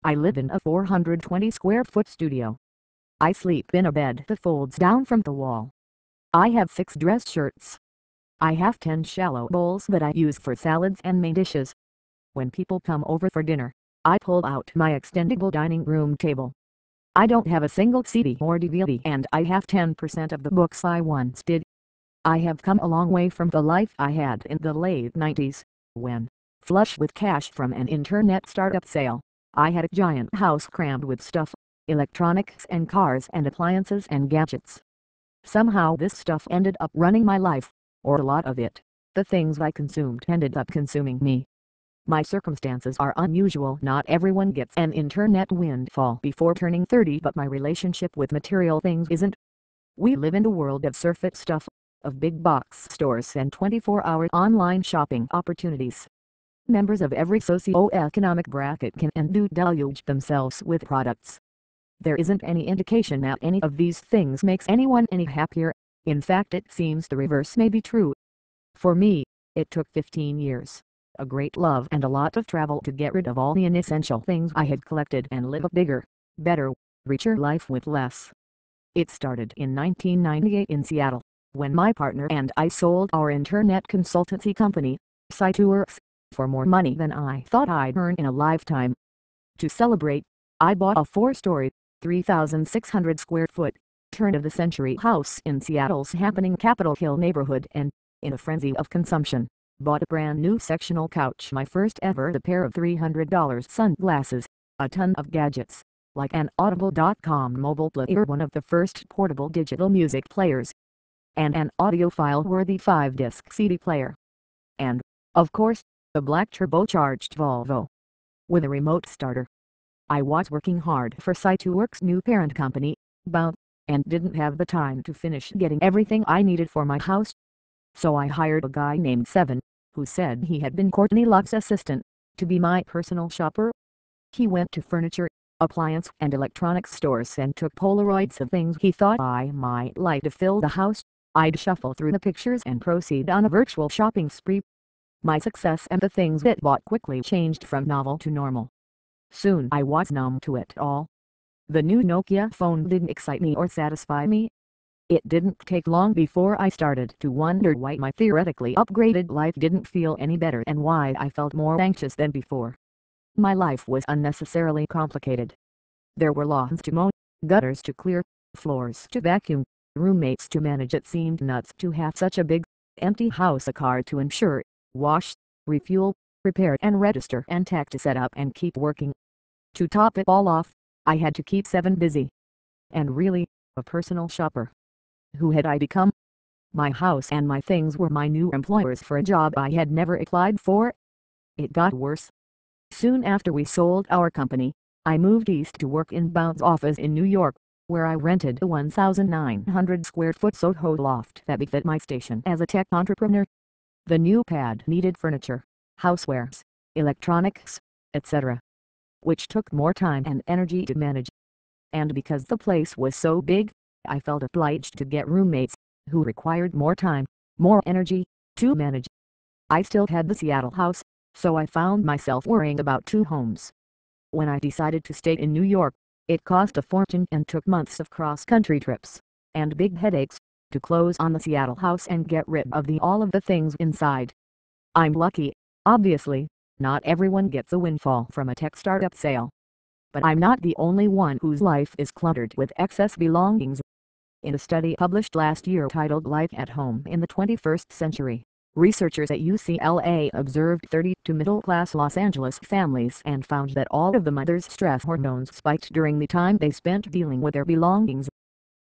I live in a 420 square foot studio. I sleep in a bed that folds down from the wall. I have 6 dress shirts. I have 10 shallow bowls that I use for salads and main dishes. When people come over for dinner, I pull out my extendable dining room table. I don't have a single CD or DVD, and I have 10% of the books I once did. I have come a long way from the life I had in the late 90s, when, flush with cash from an internet startup sale, I had a giant house crammed with stuff, electronics and cars and appliances and gadgets. Somehow this stuff ended up running my life, or a lot of it. The things I consumed ended up consuming me. My circumstances are unusual. Not everyone gets an internet windfall before turning 30, but my relationship with material things isn't. We live in a world of surface stuff, of big box stores and 24-hour online shopping opportunities. Members of every socio-economic bracket can and do deluge themselves with products. There isn't any indication that any of these things makes anyone any happier. In fact, it seems the reverse may be true. For me, it took 15 years, a great love and a lot of travel to get rid of all the inessential things I had collected and live a bigger, better, richer life with less. It started in 1998 in Seattle, when my partner and I sold our internet consultancy company, SiteWorks, for more money than I thought I'd earn in a lifetime. To celebrate, I bought a 4-story, 3,600 square foot, turn-of-the-century house in Seattle's happening Capitol Hill neighborhood and, in a frenzy of consumption, bought a brand new sectional couch, my first ever, a pair of $300 sunglasses, a ton of gadgets, like an Audible.com mobile player, one of the first portable digital music players, and an audiophile-worthy 5-disc CD player. And, of course, a black turbocharged Volvo with a remote starter. I was working hard for SiteWorks' new parent company, Bounce, and didn't have the time to finish getting everything I needed for my house. So I hired a guy named Seven, who said he had been Courtney Love's assistant, to be my personal shopper. He went to furniture, appliance and electronics stores and took Polaroids of things he thought I might like to fill the house. I'd shuffle through the pictures and proceed on a virtual shopping spree. My success and the things it bought quickly changed from novel to normal. Soon I was numb to it all. The new Nokia phone didn't excite me or satisfy me. It didn't take long before I started to wonder why my theoretically upgraded life didn't feel any better and why I felt more anxious than before. My life was unnecessarily complicated. There were lawns to mow, gutters to clear, floors to vacuum, roommates to manage. It seemed nuts to have such a big, empty house, a car to insure, wash, refuel, repair and register, and tech to set up and keep working. To top it all off, I had to keep Seven busy. And really, a personal shopper. Who had I become? My house and my things were my new employers for a job I had never applied for. It got worse. Soon after we sold our company, I moved east to work in Bounce's office in New York, where I rented a 1,900 square foot Soho loft that befit my station as a tech entrepreneur. The new pad needed furniture, housewares, electronics, etc., which took more time and energy to manage. And because the place was so big, I felt obliged to get roommates, who required more time, more energy, to manage. I still had the Seattle house, so I found myself worrying about 2 homes. When I decided to stay in New York, it cost a fortune and took months of cross-country trips, and big headaches, to close on the Seattle house and get rid of all of the things inside. I'm lucky, obviously. Not everyone gets a windfall from a tech startup sale. But I'm not the only one whose life is cluttered with excess belongings. In a study published last year titled Life at Home in the 21st Century, researchers at UCLA observed 32 middle-class Los Angeles families and found that all of the mothers' stress hormones spiked during the time they spent dealing with their belongings.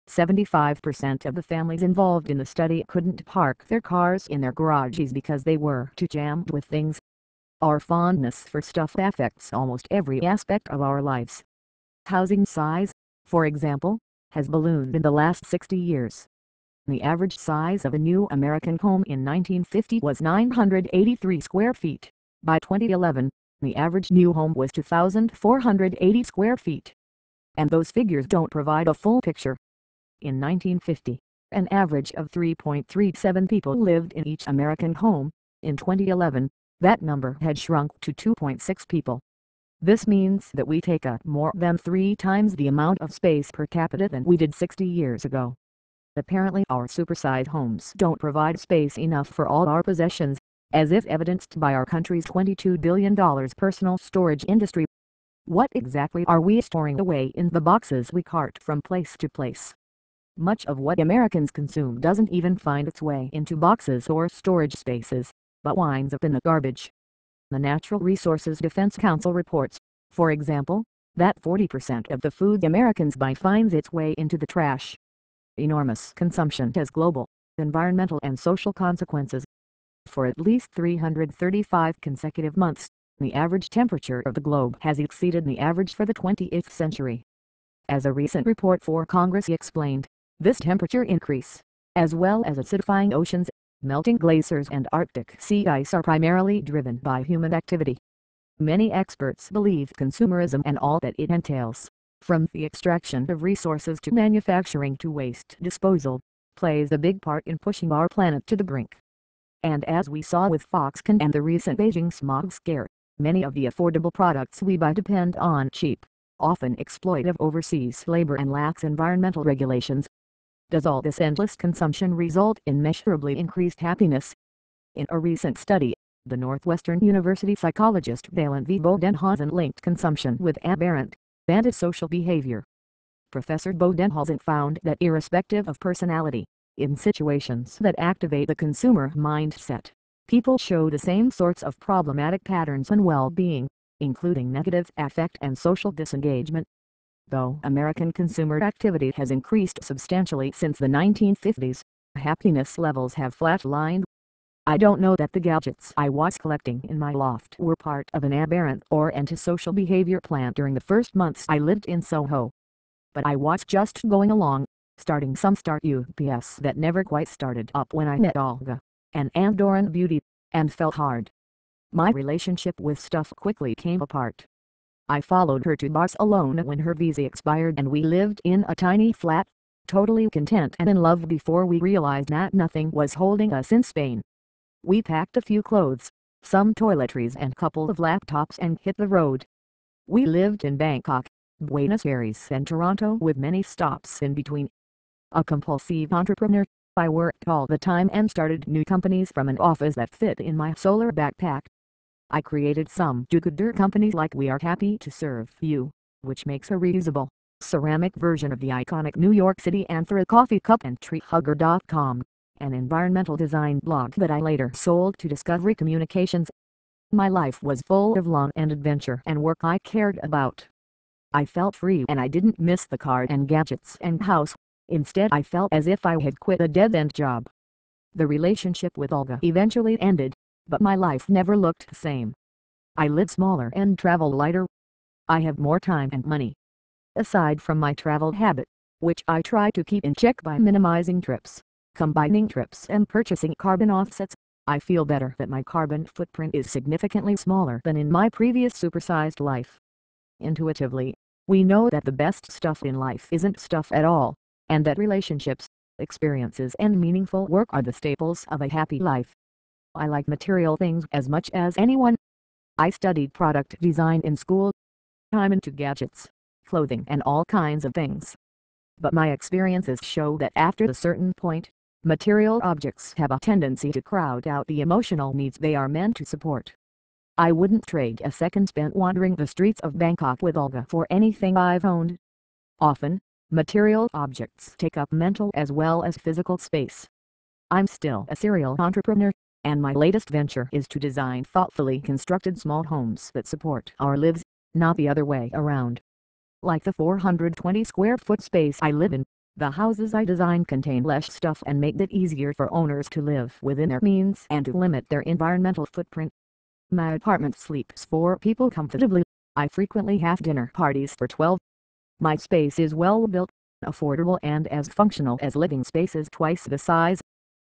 75% of the families involved in the study couldn't park their cars in their garages because they were too jammed with things. Our fondness for stuff affects almost every aspect of our lives. Housing size, for example, has ballooned in the last 60 years. The average size of a new American home in 1950 was 983 square feet. By 2011, the average new home was 2,480 square feet. And those figures don't provide a full picture. In 1950, an average of 3.37 people lived in each American home. In 2011, that number had shrunk to 2.6 people. This means that we take up more than 3 times the amount of space per capita than we did 60 years ago. Apparently our supersized homes don't provide space enough for all our possessions, as if evidenced by our country's $22 billion personal storage industry. What exactly are we storing away in the boxes we cart from place to place? Much of what Americans consume doesn't even find its way into boxes or storage spaces, but winds up in the garbage. The Natural Resources Defense Council reports, for example, that 40% of the food Americans buy finds its way into the trash. Enormous consumption has global, environmental and social consequences. For at least 335 consecutive months, the average temperature of the globe has exceeded the average for the 20th century. As a recent report for Congress explained, this temperature increase, as well as acidifying oceans, melting glaciers and Arctic sea ice are primarily driven by human activity. Many experts believe consumerism and all that it entails, from the extraction of resources to manufacturing to waste disposal, plays a big part in pushing our planet to the brink. And as we saw with Foxconn and the recent Beijing smog scare, many of the affordable products we buy depend on cheap, often exploitive overseas labor and lax environmental regulations. Does all this endless consumption result in measurably increased happiness? In a recent study, the Northwestern University psychologist Valen V. Bodenhausen linked consumption with aberrant, antisocial behavior. Professor Bodenhausen found that irrespective of personality, in situations that activate the consumer mindset, people show the same sorts of problematic patterns and well-being, including negative affect and social disengagement. Though American consumer activity has increased substantially since the 1950s, happiness levels have flatlined. I don't know that the gadgets I was collecting in my loft were part of an aberrant or antisocial behavior plan during the first months I lived in Soho. But I was just going along, starting some start UPS that never quite started up when I met Olga, an Andorran beauty, and felt hard. My relationship with stuff quickly came apart. I followed her to Barcelona when her visa expired and we lived in a tiny flat, totally content and in love before we realized that nothing was holding us in Spain. We packed a few clothes, some toiletries and couple of laptops and hit the road. We lived in Bangkok, Buenos Aires and Toronto with many stops in between. A compulsive entrepreneur, I worked all the time and started new companies from an office that fit in my solar backpack. I created some do-gooder companies like We Are Happy to Serve You, which makes a reusable, ceramic version of the iconic New York City Anthra coffee cup, and treehugger.com, an environmental design blog that I later sold to Discovery Communications. My life was full of love and adventure and work I cared about. I felt free and I didn't miss the car and gadgets and house. Instead I felt as if I had quit a dead-end job. The relationship with Olga eventually ended, but my life never looked the same. I live smaller and travel lighter. I have more time and money. Aside from my travel habit, which I try to keep in check by minimizing trips, combining trips and purchasing carbon offsets, I feel better that my carbon footprint is significantly smaller than in my previous supersized life. Intuitively, we know that the best stuff in life isn't stuff at all, and that relationships, experiences and meaningful work are the staples of a happy life. I like material things as much as anyone. I studied product design in school. I'm into gadgets, clothing and all kinds of things. But my experiences show that after a certain point, material objects have a tendency to crowd out the emotional needs they are meant to support. I wouldn't trade a second spent wandering the streets of Bangkok with Olga for anything I've owned. Often, material objects take up mental as well as physical space. I'm still a serial entrepreneur, and my latest venture is to design thoughtfully constructed small homes that support our lives, not the other way around. Like the 420 square foot space I live in, the houses I design contain less stuff and make it easier for owners to live within their means and to limit their environmental footprint. My apartment sleeps 4 people comfortably. I frequently have dinner parties for 12. My space is well built, affordable and as functional as living spaces twice the size.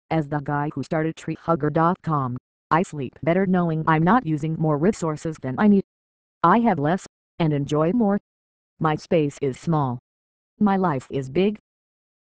As the guy who started treehugger.com, I sleep better knowing I'm not using more resources than I need. I have less, and enjoy more. My space is small. My life is big,